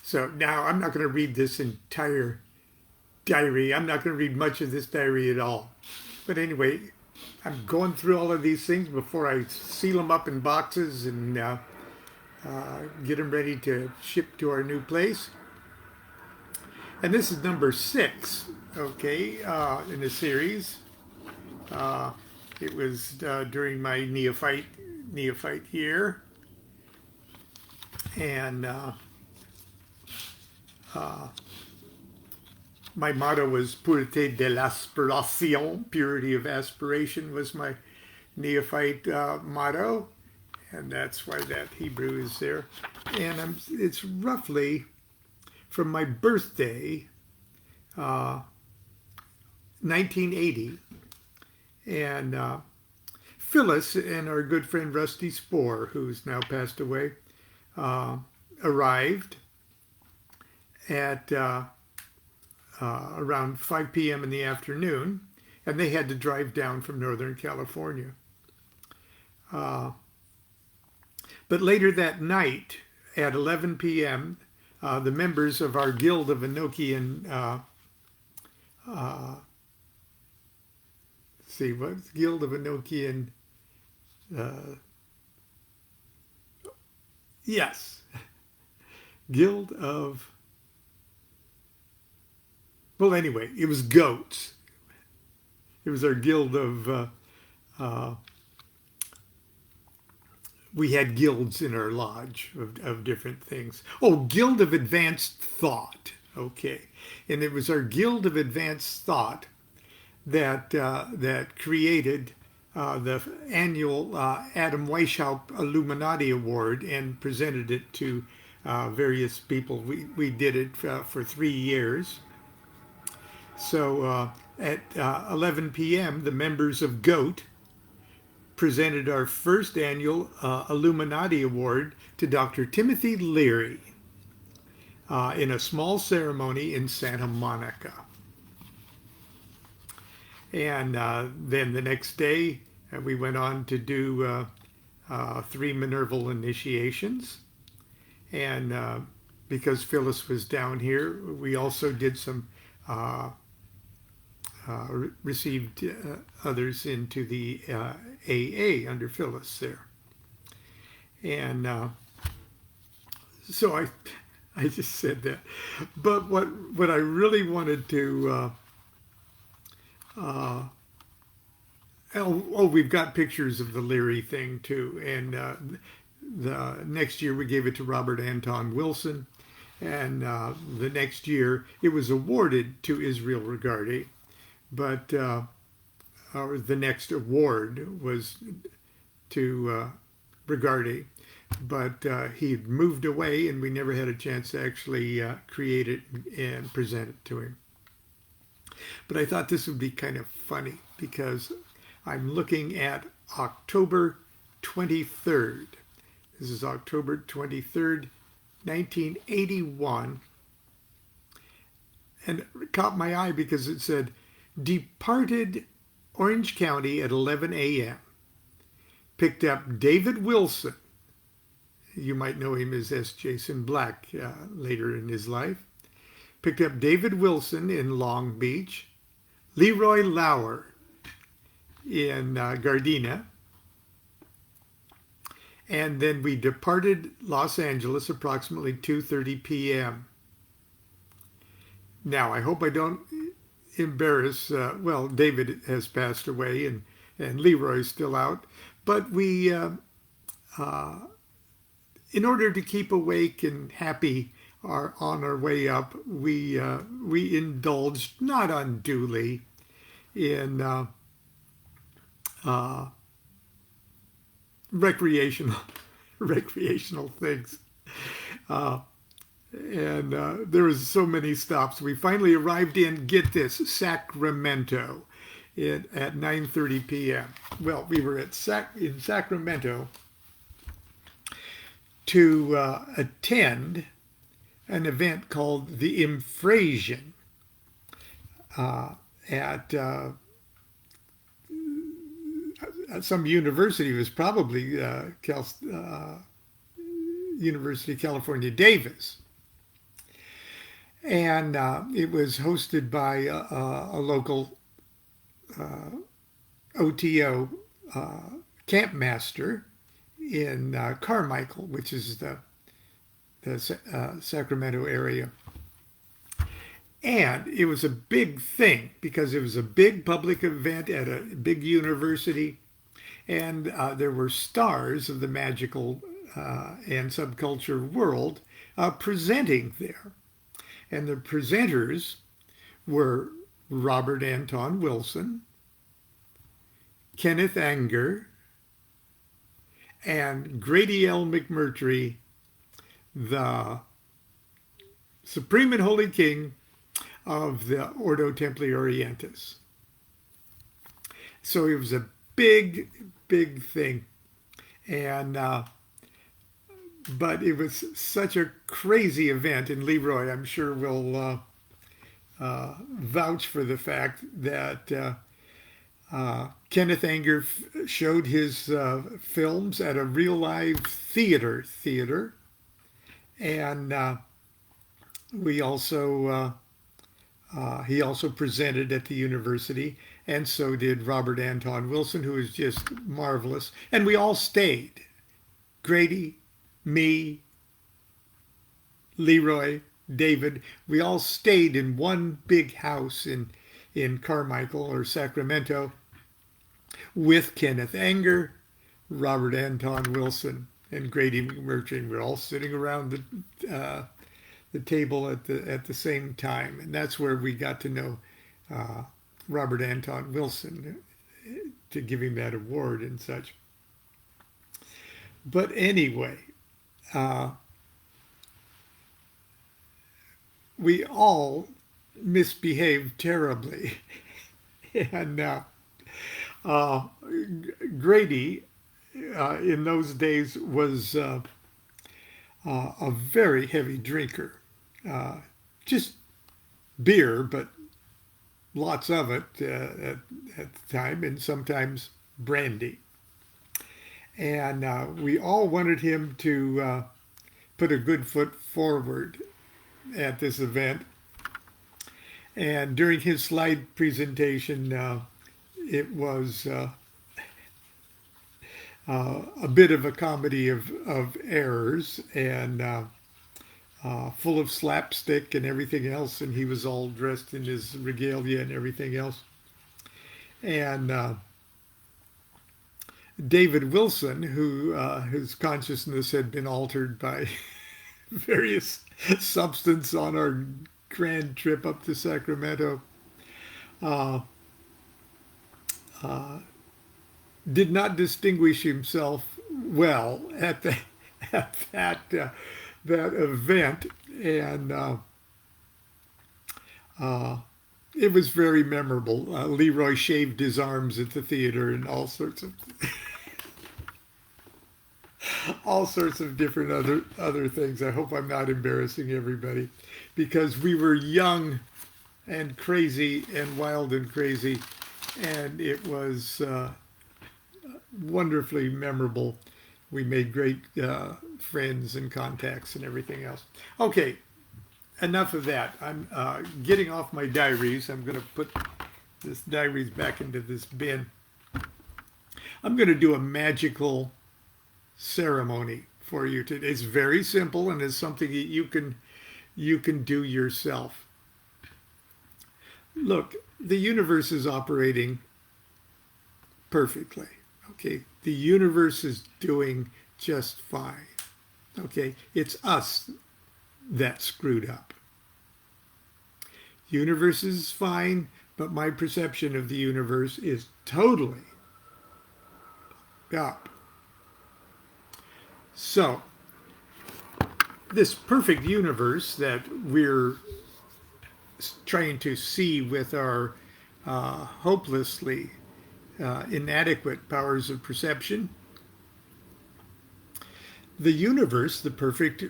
So now I'm not going to read this entire diary. I'm not going to read much of this diary at all. But anyway, I'm going through all of these things before I seal them up in boxes and get them ready to ship to our new place. And this is number 6, okay, in the series. Uh, it was during my neophyte year, and my motto was "Pureté de l'aspiration," purity of aspiration was my neophyte motto, and that's why that Hebrew is there. And it's roughly from my birthday, 1980, and Phyllis and our good friend Rusty Spohr, who's now passed away, arrived at around 5 p.m. in the afternoon, and they had to drive down from Northern California. But later that night, at 11 p.m., the members of our Guild of Enochian, see, what's Guild of Enochian? Yes, Guild of, well, anyway, it was goats. It was our guild of, we had guilds in our lodge of different things. Oh, Guild of Advanced Thought. Okay. And it was our Guild of Advanced Thought that created the annual Adam Weishaupt Illuminati Award and presented it to various people. We did it for 3 years. So at 11 p.m., the members of GOAT presented our first annual Illuminati Award to Dr. Timothy Leary in a small ceremony in Santa Monica. And then the next day, we went on to do 3 Minerval initiations. And because Phyllis was down here, we also did some, received others into the AA under Phyllis there. And so I just said that. But what I really wanted to, we've got pictures of the Leary thing too. And the next year we gave it to Robert Anton Wilson. And the next year it was awarded to Israel Regardie. But the next award was to Regardie. But he had moved away and we never had a chance to actually create it and present it to him. But I thought this would be kind of funny because I'm looking at October 23rd. This is October 23rd, 1981. And it caught my eye because it said, departed Orange County at 11 a.m. Picked up David Wilson. You might know him as S. Jason Black later in his life. Picked up David Wilson in Long Beach. Leroy Lauer in Gardena. And then we departed Los Angeles approximately 2:30 p.m. Now, I hope I don't embarrass, well, David has passed away and Leroy's still out. But we, in order to keep awake and happy on our way up, we indulged, not unduly, in recreational things. And there was so many stops. We finally arrived in, get this, Sacramento at 9:30 p.m. Well, we were in Sacramento to attend an event called the Impresion at some university. It was probably University of California, Davis. And it was hosted by a local OTO camp master in Carmichael, which is the Sacramento area. And it was a big thing because it was a big public event at a big university. And there were stars of the magical and subculture world presenting there. And the presenters were Robert Anton Wilson, Kenneth Anger, and Grady L. McMurtry, the Supreme and Holy King of the Ordo Templi Orientis. So it was a big, big thing. And but it was such a crazy event, and Leroy, I'm sure, will vouch for the fact that Kenneth Anger showed his films at a real live theater, and we also he also presented at the university, and so did Robert Anton Wilson, who was just marvelous, and we all stayed. Grady, me, Leroy, David, we all stayed in one big house in Carmichael or Sacramento with Kenneth Anger, Robert Anton Wilson, and Grady McMurtry. We're all sitting around the table at the same time, and that's where we got to know Robert Anton Wilson to give him that award and such. But anyway, we all misbehaved terribly. And Grady, in those days, was a very heavy drinker. Just beer, but lots of it at the time, and sometimes brandy. And we all wanted him to put a good foot forward at this event. And during his slide presentation, it was a bit of a comedy of errors and full of slapstick and everything else. And he was all dressed in his regalia and everything else. And David Wilson, who his consciousness had been altered by various substance on our grand trip up to Sacramento, did not distinguish himself well at that event, and it was very memorable. Leroy shaved his arms at the theater and all sorts of different other things. I hope I'm not embarrassing everybody, because we were young and crazy and wild and crazy, and it was wonderfully memorable. We made great friends and contacts and everything else. Okay, enough of that. I'm getting off my diaries. I'm going to put this diaries back into this bin. I'm going to do a magical ceremony for you today. It's very simple, and it's something that you can do yourself. Look, the universe is operating perfectly. Okay, the universe is doing just fine. Okay, it's us that screwed up. Universe is fine, but my perception of the universe is totally up. So, this perfect universe that we're trying to see with our hopelessly inadequate powers of perception, the universe, the perfect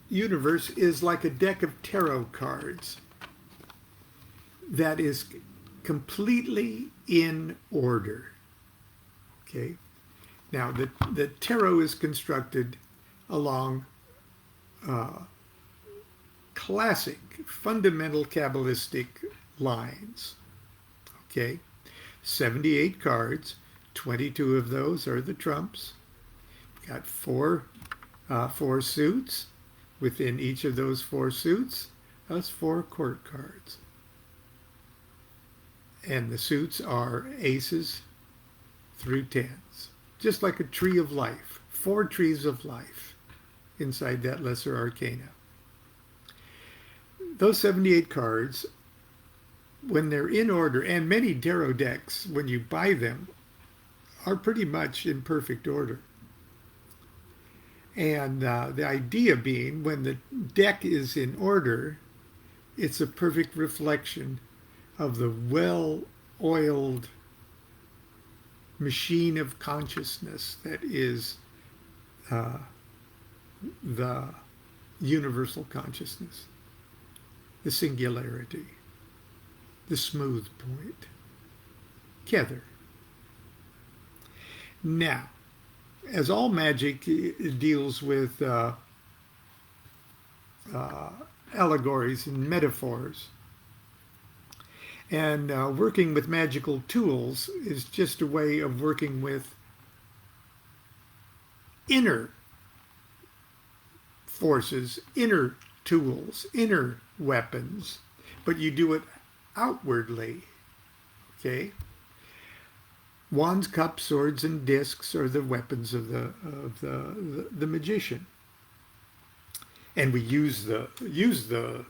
universe, is like a deck of tarot cards that is completely in order. Okay? Now, the tarot is constructed along classic, fundamental Kabbalistic lines. Okay, 78 cards, 22 of those are the trumps. Got four suits. Within each of those 4 suits, that's 4 court cards. And the suits are aces through 10s. Just like a tree of life. 4 trees of life inside that lesser arcana. Those 78 cards, when they're in order, and many tarot decks, when you buy them, are pretty much in perfect order. And the idea being, when the deck is in order, it's a perfect reflection of the well-oiled machine of consciousness that is the universal consciousness, the singularity, the smooth point, Kether. Now, as all magic deals with allegories and metaphors, and working with magical tools is just a way of working with inner forces, inner tools, inner weapons, but you do it outwardly, okay? Wands, cups, swords, and discs are the weapons of the magician, and we use the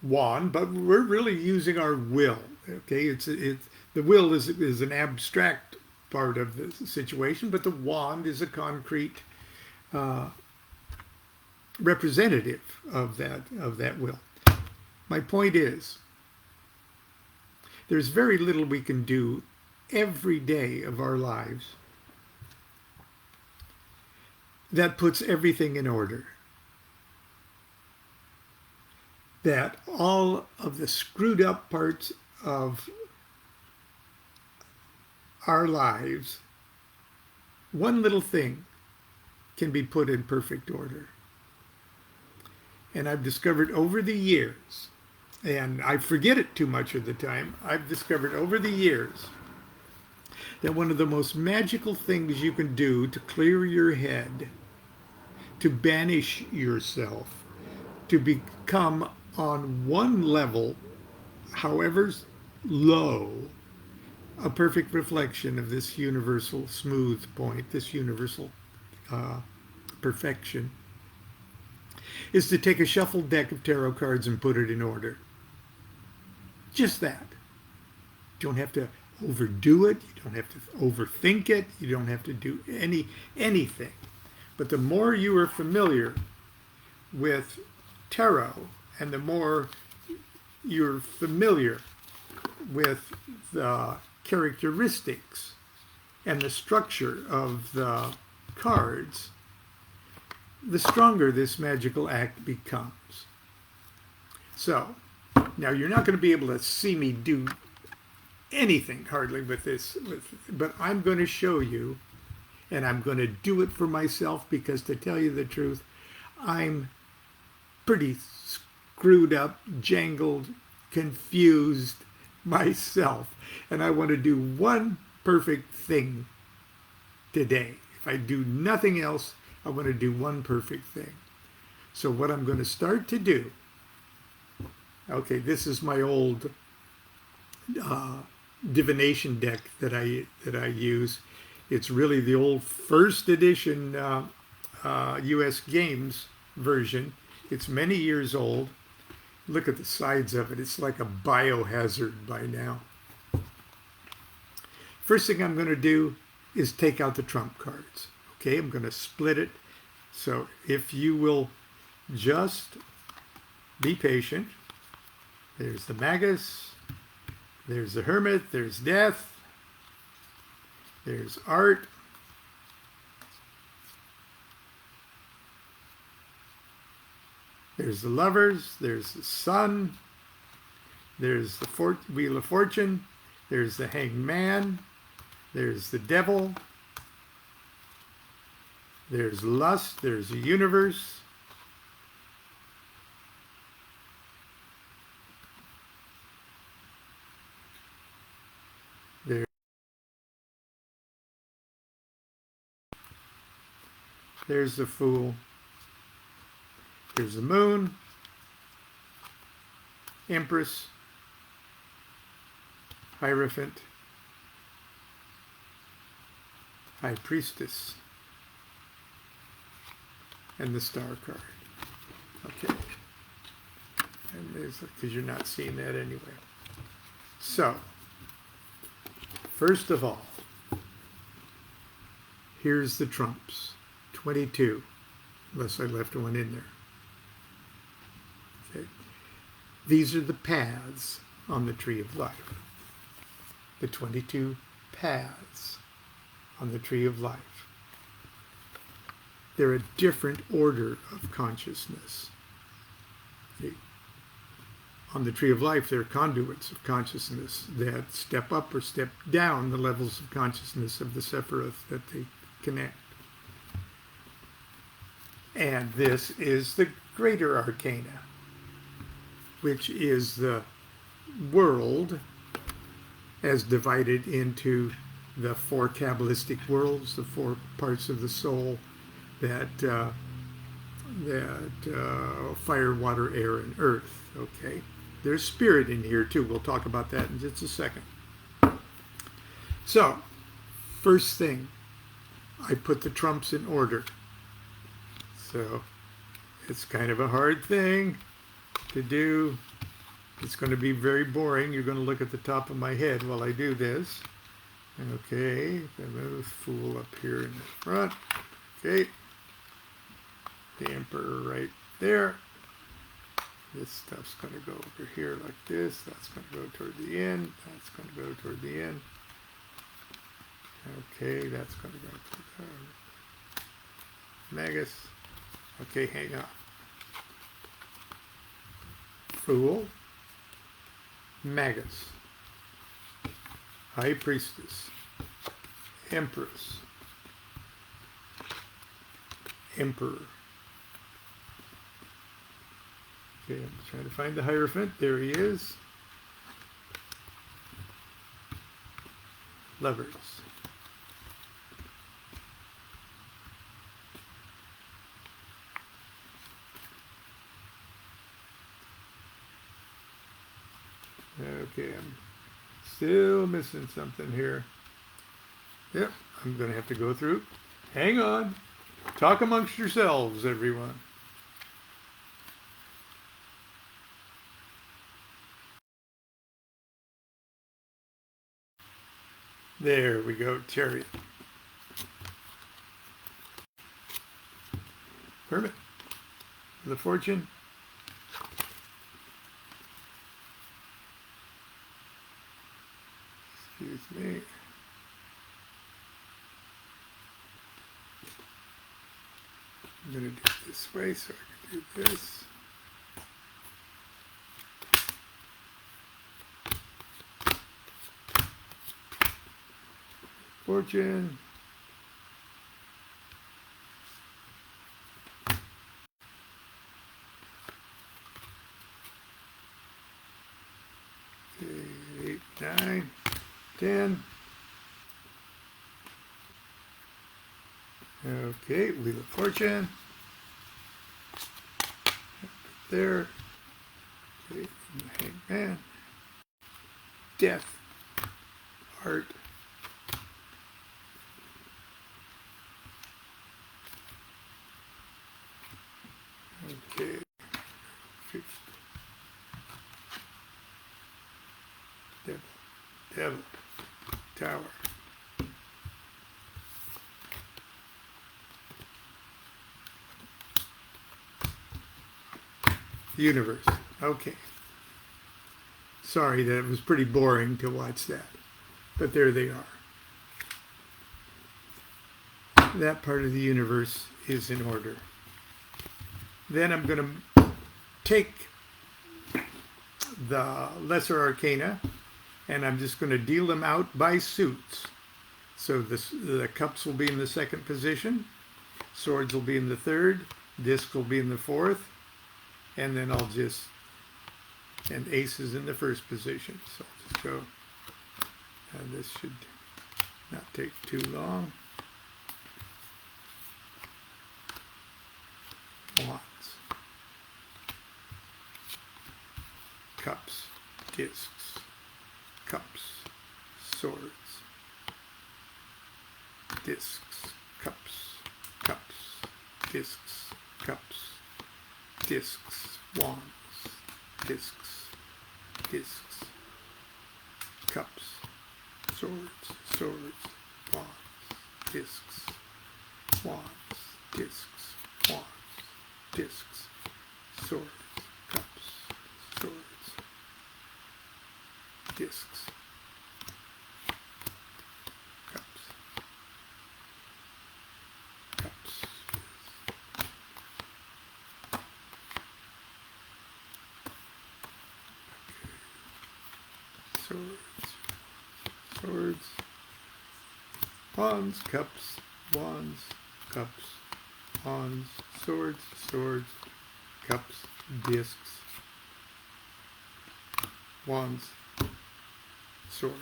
wand, but we're really using our will. Okay, the will is an abstract part of the situation, but the wand is a concrete representative of that will. My point is, there's very little we can do every day of our lives that puts everything in order. That all of the screwed up parts of our lives, one little thing can be put in perfect order. And I've discovered over the years, and I forget it too much of the time, I've discovered over the years that one of the most magical things you can do to clear your head, to banish yourself, to become on one level, however low, a perfect reflection of this universal smooth point, this universal perfection, is to take a shuffled deck of tarot cards and put it in order. Just that. You don't have to overdo it. You don't have to overthink it. You don't have to do anything. But the more you are familiar with tarot, and the more you're familiar with the characteristics and the structure of the cards, the stronger this magical act becomes. So, now you're not going to be able to see me do anything hardly with this, but I'm going to show you, and I'm going to do it for myself, because to tell you the truth, I'm pretty screwed up, jangled, confused myself, and I want to do one perfect thing today. If I do nothing else, I want to do one perfect thing. So what I'm going to start to do, okay, this is my old divination deck that I use. It's really the old first edition U.S. Games version. It's many years old. Look at the sides of it. It's like a biohazard by now. First thing I'm going to do is take out the trump cards. Okay, I'm going to split it. So if you will just be patient. There's the Magus. There's the Hermit. There's Death. There's Art. There's the Lovers. There's the Sun. There's the Wheel of Fortune. There's the Hanged Man. There's the Devil. There's Lust. There's the Universe. There's the Fool. Here's the Moon, Empress, Hierophant, High Priestess, and the Star card. Okay. And there's, because you're not seeing that anyway. So, first of all, here's the trumps. 22, unless I left one in there. Okay. These are the paths on the Tree of Life. The 22 paths on the Tree of Life. They're a different order of consciousness. Okay. On the Tree of Life, there are conduits of consciousness that step up or step down the levels of consciousness of the Sephiroth that they connect. And this is the Greater Arcana, which is the world as divided into the 4 Kabbalistic worlds, the 4 parts of the soul that fire, water, air, and earth. Okay, there's spirit in here too. We'll talk about that in just a second. So, first thing, I put the trumps in order. So, it's kind of a hard thing to do. It's going to be very boring. You're going to look at the top of my head while I do this. Okay, I move Fool up here in the front. Okay, the Emperor right there. This stuff's going to go over here like this. That's going to go toward the end. That's going to go toward the end. Okay, that's going to go toward the Magus. Okay, hang on. Fool, Magus, High Priestess, Empress, Emperor. Okay, I'm trying to find the Hierophant. There he is. Lovers. Okay, I'm still missing something here. Yep, I'm going to have to go through. Hang on. Talk amongst yourselves, everyone. There we go, Chariot. Hermit. The Fortune. Excuse me. I'm going to do it this way so I can do this. Fortune. Okay, 8, 9, 10. Okay, Wheel of Fortune. There. Okay, Hangman. Death. Heart. Okay. Devil. Tower. Universe. Okay. Sorry, that was pretty boring to watch that. But there they are. That part of the universe is in order. Then I'm going to take the Lesser Arcana and I'm just going to deal them out by suits. So the cups will be in the second position, swords will be in the third, disc will be in the fourth, and then I'll just, and aces in the first position. So I'll just go, and this should not take too long. cups, discs, cups, swords, discs, cups, cups, discs, cups, discs, wands, discs, discs, cups, swords, swords, wands, discs, wands, discs, wands, discs, swords, cups, swords, discs, cups, cups, swords, swords, wands, cups, wands, cups, wands, swords, swords, cups, discs, wands, swords.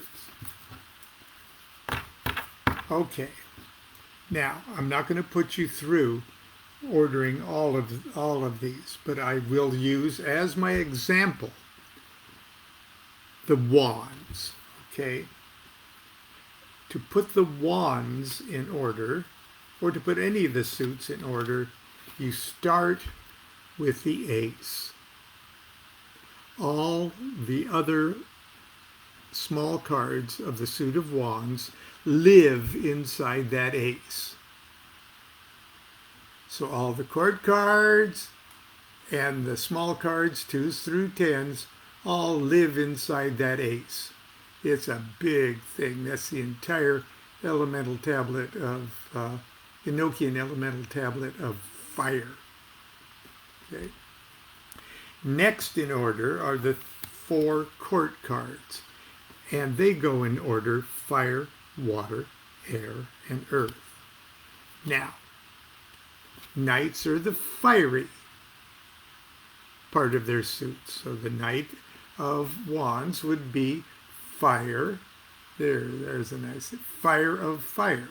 Okay, now I'm not going to put you through ordering all of these, but I will use as my example the wands. Okay, to put the wands in order, or to put any of the suits in order, you start with the ace. All the other small cards of the suit of wands live inside that ace. So all the court cards and the small cards, 2s through 10s, all live inside that ace. It's a big thing. That's the entire elemental tablet of Enochian elemental tablet of fire. Okay. Next in order are the 4 court cards, and they go in order: fire, water, air, and earth. Now, knights are the fiery part of their suits. So the Knight of Wands would be fire. There's a nice fire of fire.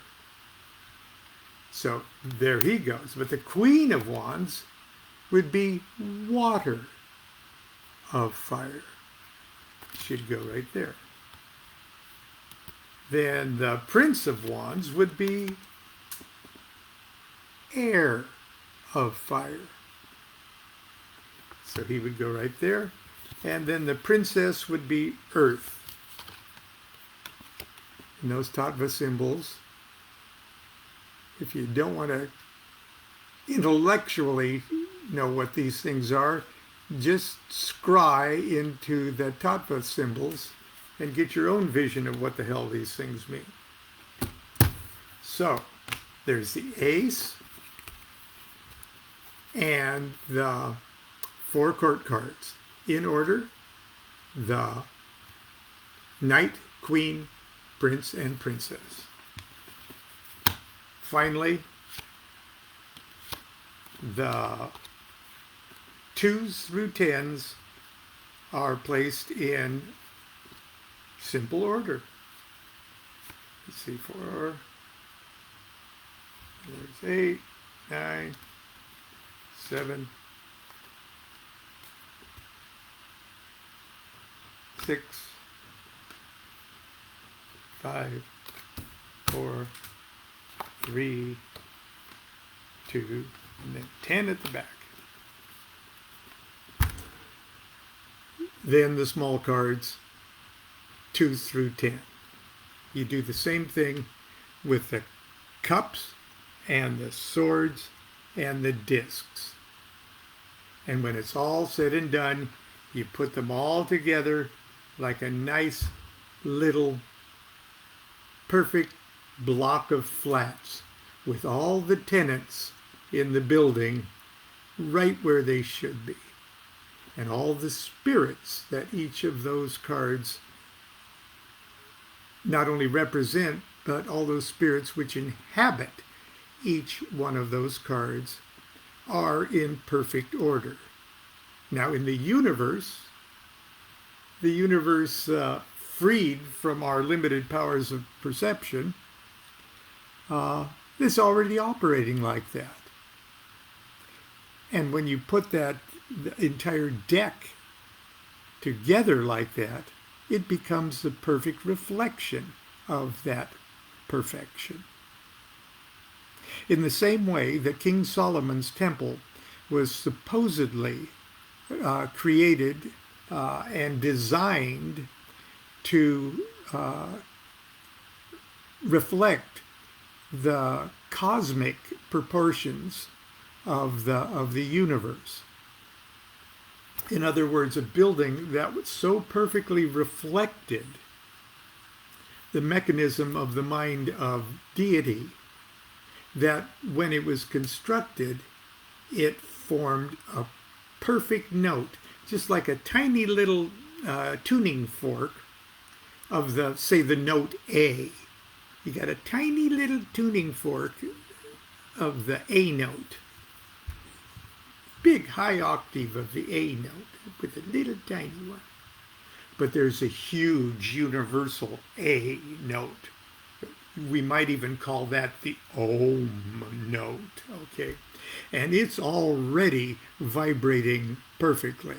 So there he goes. But the Queen of Wands would be water of fire. She'd go right there. Then the Prince of Wands would be air of fire. So he would go right there. And then the Princess would be earth. And those tattva symbols, if you don't want to intellectually know what these things are, just scry into the tattva symbols and get your own vision of what the hell these things mean. So there's the ace and the 4 court cards. In order: the Knight, Queen, Prince, and Princess. Finally, the 2s through 10s are placed in simple order. Let's see, 4, there's 8, 9, 7, 6, 5, 4, 3, 2, and then 10 at the back. Then the small cards, 2 through 10. You do the same thing with the cups and the swords and the discs. And when it's all said and done, you put them all together like a nice little perfect block of flats with all the tenants in the building right where they should be. And all the spirits that each of those cards not only represent, but all those spirits which inhabit each one of those cards are in perfect order. Now in the universe freed from our limited powers of perception, is already operating like that. And when you put that the entire deck together like that, it becomes the perfect reflection of that perfection. In the same way that King Solomon's temple was supposedly created and designed to reflect the cosmic proportions of the universe. In other words, a building that was so perfectly reflected the mechanism of the mind of deity that when it was constructed, it formed a perfect note, just like a tiny little tuning fork of the, say, the note A. You got a tiny little tuning fork of the A note. Big high octave of the A note with a little tiny one. But there's a huge universal A note. We might even call that the Om note, okay? And it's already vibrating perfectly.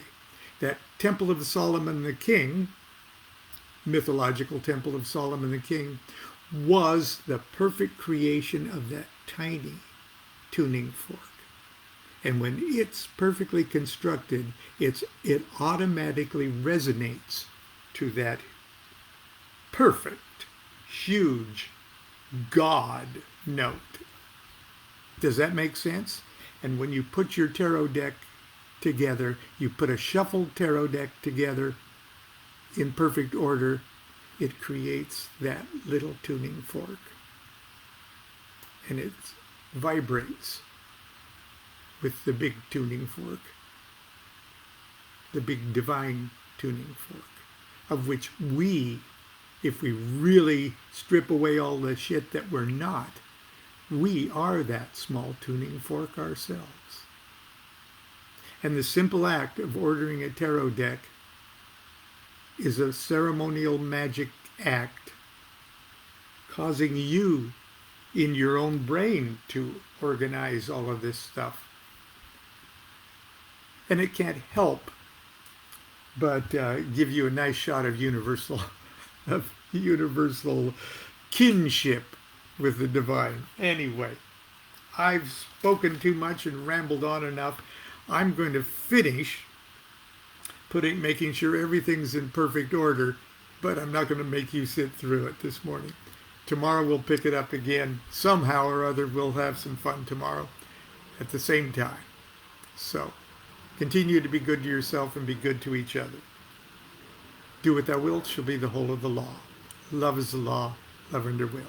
That Temple of Solomon the King, mythological Temple of Solomon the King, was the perfect creation of that tiny tuning fork. And when it's perfectly constructed, it automatically resonates to that perfect, huge God note. Does that make sense? And when you put your tarot deck together, you put a shuffled tarot deck together in perfect order, it creates that little tuning fork. And it vibrates with the big tuning fork, the big divine tuning fork, of which we, if we really strip away all the shit that we're not, we are that small tuning fork ourselves. And the simple act of ordering a tarot deck is a ceremonial magic act causing you in your own brain to organize all of this stuff. And it can't help but give you a nice shot of universal kinship with the divine. Anyway, I've spoken too much and rambled on enough. I'm going to finish making sure everything's in perfect order, but I'm not going to make you sit through it this morning. Tomorrow we'll pick it up again. Somehow or other we'll have some fun tomorrow at the same time. So, continue to be good to yourself and be good to each other. Do what thou wilt shall be the whole of the law. Love is the law, love under will.